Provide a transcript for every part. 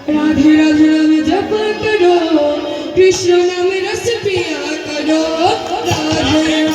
राधे राधे नाम जप करो, कृष्ण नाम रस पिया करो। राधे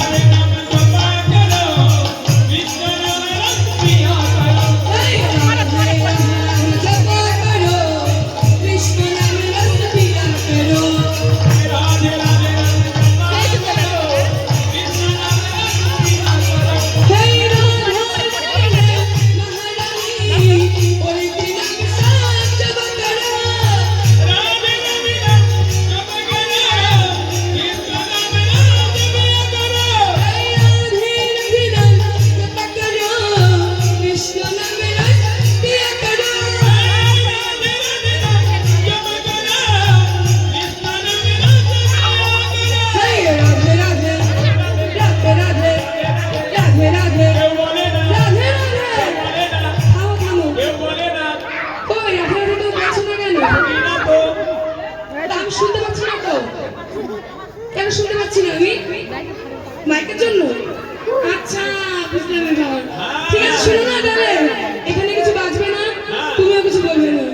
মাইকের জন্য আচ্ছা বুঝলাম এবার ঠিক আছে শুনো না তাহলে এখানে কিছু বাজবে না তুমিও কিছু বলবে না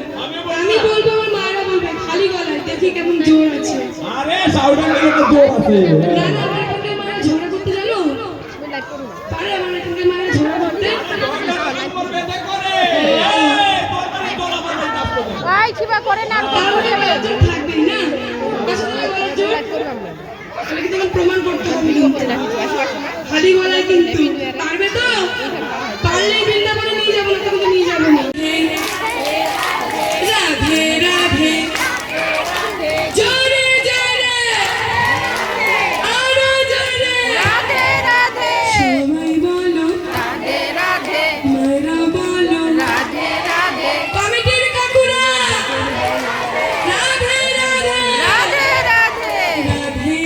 আমি বলবো আমার মায়েরা বলবে খালি গলায় দেখি কেমন জোর আছে আরে সাউন্ডের মধ্যে তো জোর আছে না না আমার এখানকার মায়েরা ঝগড়া করতে জানো পারে আমার এখানকার মায়েরা ঝগড়া করতে করবে তে করে এই তোর তোলা মারবে কাজ করে ভাই কিবা করে না তাহলে জোর থাকবে না আসলে গলায় জোর তাহলে কি তোমার প্রমাণ করতে হবে খালি গলায় কিন্তু পারবে তো পারলেই বৃন্দাবনে নিয়ে যাবো না তুমি নিয়ে যাবো না রাধে রাধে জোরে জোরে আরো জোরে রাধে রাধে সবাই বলো রাধে রাধে মায়েরা বলো রাধে রাধে কমিটির কাকুরা রাধে রাধে राधे राधे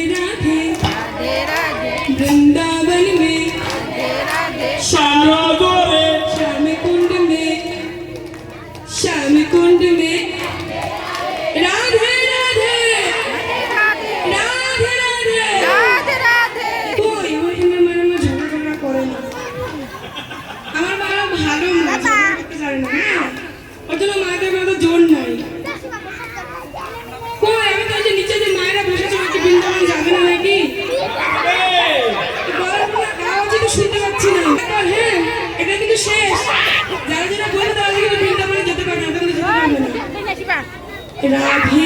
राधे राधे राधे राधे वृंदावन में राधे राधे श्याम गोरे श्याम कुंड में राधे राधे राधे राधे राधे राधे ওই ওখানে মারা ঝগড়া করে না আমার মারা ভালো না ঝগড়া করতে জানে না হ্যাঁ ওর জন্য মায়েদের কোনো জোর নাই কই আমি তো যে নিচে যে মায়েরা বসেছে ওকে বৃন্দাবন যাবে না নাকি আওয়াজই তো শুনতে পাচ্ছি না হ্যাঁ এটা কিন্তু শেষ যারা যারা বলে তারা কিন্তু বৃন্দাবনে যেতে পারবে না যেতে পারবে না রাধে